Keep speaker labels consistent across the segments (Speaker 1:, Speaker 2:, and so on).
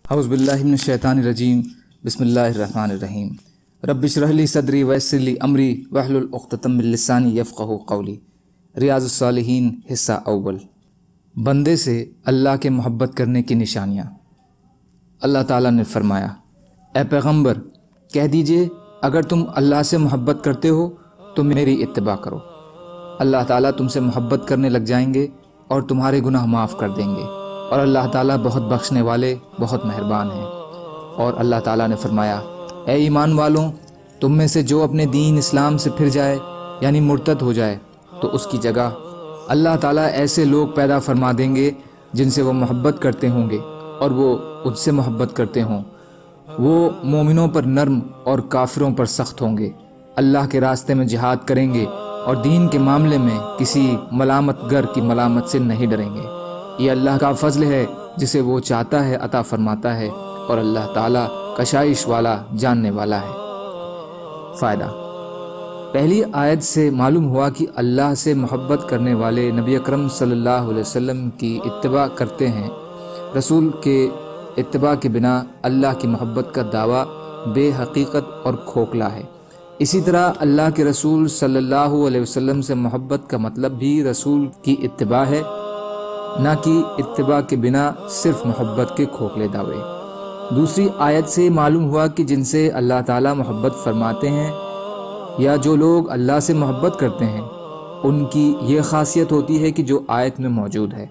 Speaker 1: اعوذ باللہ من الشیطان الرجیم بسم اللہ الرحمن الرحیم رب اشرح لی صدری ویسر لی امری واحلل عقدۃ من لسانی یفقہوا قولی۔ ریاض الصالحین حصہ اول۔ بندے سے اللہ کے محبت کرنے کی نشانیاں۔ اللہ تعالیٰ نے فرمایا، اے پیغمبر کہہ دیجئے اگر تم اللہ سے محبت کرتے ہو تو میری اتباع کرو۔ اللہ تعالیٰ تم سے محبت کرنے لگ جائیں گے اور تمہارے گناہ معاف کر دیں گے، اور اللہ تعالیٰ بہت بخشنے والے بہت مہربان ہیں۔ اور اللہ تعالیٰ نے فرمایا، اے ایمان والوں تم میں سے جو اپنے دین اسلام سے پھر جائے یعنی مرتد ہو جائے تو اس کی جگہ اللہ تعالیٰ ایسے لوگ پیدا فرما دیں گے جن سے وہ محبت کرتے ہوں گے اور وہ ان سے محبت کرتے ہوں۔ وہ مومنوں پر نرم اور کافروں پر سخت ہوں گے، اللہ کے راستے میں جہاد کریں گے اور دین کے معاملے میں کسی ملامت گر کی ملامت سے نہیں ڈریں گے۔ یہ اللہ کا فضل ہے، جسے وہ چاہتا ہے عطا فرماتا ہے، اور اللہ تعالیٰ کشائش والا جاننے والا ہے۔ فائدہ۔ پہلی آیت سے معلوم ہوا کہ اللہ سے محبت کرنے والے نبی اکرم صلی اللہ علیہ وسلم کی اتباع کرتے ہیں۔ رسول کے اتباع کے بنا اللہ کی محبت کا دعویٰ بے حقیقت اور کھوکھلا ہے۔ اسی طرح اللہ کے رسول صلی اللہ علیہ وسلم سے محبت کا مطلب بھی رسول کی اتباع ہے، نہ کہ اتباع کے بنا صرف محبت کے کھوکھلے دعوے۔ دوسری آیت سے معلوم ہوا کہ جن سے اللہ تعالیٰ محبت فرماتے ہیں یا جو لوگ اللہ سے محبت کرتے ہیں ان کی یہ خاصیت ہوتی ہے کہ جو آیت میں موجود ہے۔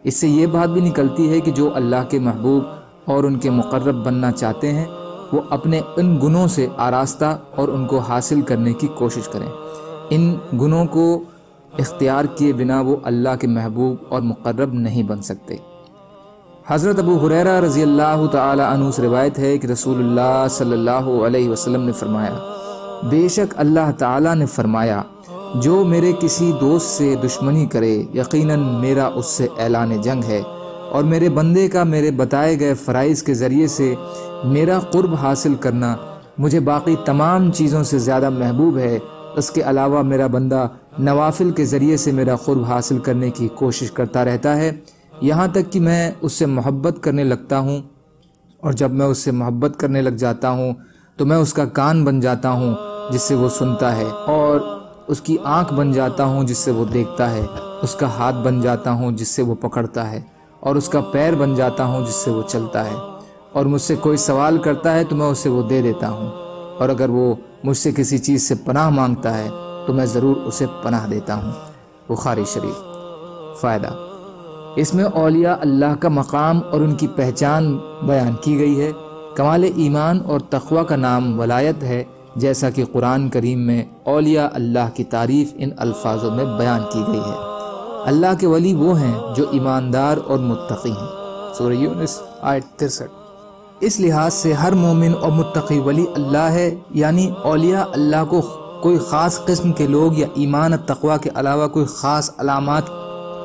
Speaker 1: اس سے یہ بات بھی نکلتی ہے کہ جو اللہ کے محبوب اور ان کے مقرب بننا چاہتے ہیں وہ اپنے ان گنوں سے آراستہ اور ان کو حاصل کرنے کی کوشش کریں۔ ان گنوں کو اختیار کیے بنا وہ اللہ کے محبوب اور مقرب نہیں بن سکتے۔ حضرت ابو ہریرہ رضی اللہ تعالی عنہ سے روایت ہے کہ رسول اللہ صلی اللہ علیہ وسلم نے فرمایا، بے شک اللہ تعالیٰ نے فرمایا، جو میرے کسی دوست سے دشمنی کرے یقیناً میرا اس سے اعلان جنگ ہے، اور میرے بندے کا میرے بتائے گئے فرائض کے ذریعے سے میرا قرب حاصل کرنا مجھے باقی تمام چیزوں سے زیادہ محبوب ہے۔ اس کے علاوہ میرا بندہ نوافل کے ذریعے سے میرا قرب حاصل کرنے کی کوشش کرتا رہتا ہے، یہاں تک کہ میں اس سے محبت کرنے لگتا ہوں، اور جب میں اس سے محبت کرنے لگ جاتا ہوں تو میں اس کا کان بن جاتا ہوں جس سے وہ سنتا ہے، اور اس کی آنکھ بن جاتا ہوں جس سے وہ دیکھتا ہے، اس کا ہاتھ بن جاتا ہوں جس سے وہ پکڑتا ہے، اور اس کا پیر بن جاتا ہوں جس سے وہ چلتا ہے، اور مجھ سے کوئی سوال کرتا ہے تو میں اسے وہ دے دیتا ہوں، اور اگر وہ مجھ سے کسی چیز سے پناہ مانگتا ہے تو میں ضرور اسے پناہ دیتا ہوں۔ بخاری شریف۔ فائدہ۔ اس میں اولیاء اللہ کا مقام اور ان کی پہچان بیان کی گئی ہے۔ کمال ایمان اور تقوی کا نام ولایت ہے، جیسا کہ قرآن کریم میں اولیاء اللہ کی تعریف ان الفاظوں میں بیان کی گئی ہے، اللہ کے ولی وہ ہیں جو ایماندار اور متقی ہیں۔ سورہ یونس آیت 63۔ اس لحاظ سے ہر مومن اور متقی ولی اللہ ہے، یعنی اولیاء اللہ کو کوئی خاص قسم کے لوگ یا ایمان اور تقوی کے علاوہ کوئی خاص علامات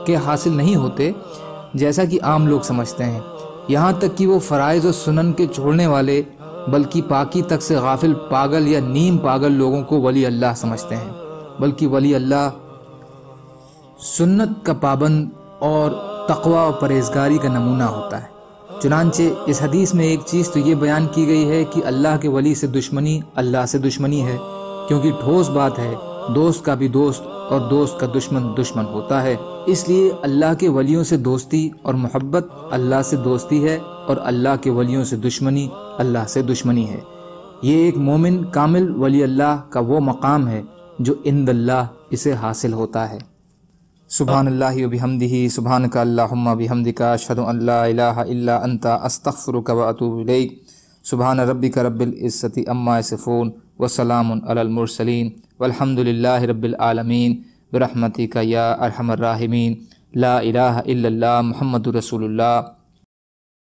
Speaker 1: کے حاصل نہیں ہوتے جیسا کہ عام لوگ سمجھتے ہیں، یہاں تک کہ وہ فرائض و سنن کے چھوڑنے والے بلکہ پاکی تک سے غافل پاگل یا نیم پاگل لوگوں کو ولی اللہ سمجھتے ہیں، بلکہ ولی اللہ سنت کا پابند اور تقوی و پرہیزگاری کا نمونہ ہوتا ہے۔ چنانچہ اس حدیث میں ایک چیز تو یہ بیان کی گئی ہے کہ اللہ کے ولی سے دشمنی اللہ سے دشمنی ہے، کیونکہ ٹھوس بات ہے دوست کا بھی دوست اور دوست کا دشمن دشمن ہوتا ہے، اس لیے اللہ کے ولیوں سے دوستی اور محبت اللہ سے دوستی ہے، اور اللہ کے ولیوں سے دشمنی اللہ سے دشمنی ہے۔ یہ ایک مومن کامل ولی اللہ کا وہ مقام ہے جو عند اللہ اسے حاصل ہوتا ہے۔ سبحان اللہ و بحمدہ، سبحانک اللہم و بحمدک، اشہد ان لا الہ الا انت، استغفرک و اتوب الیک۔ سبحان ربک رب العزۃ عما یصفون وسلام علی المرسلین والحمد للہ رب العالمین برحمتک یا ارحم الراحمین۔ لا الہ الا اللہ محمد رسول اللہ۔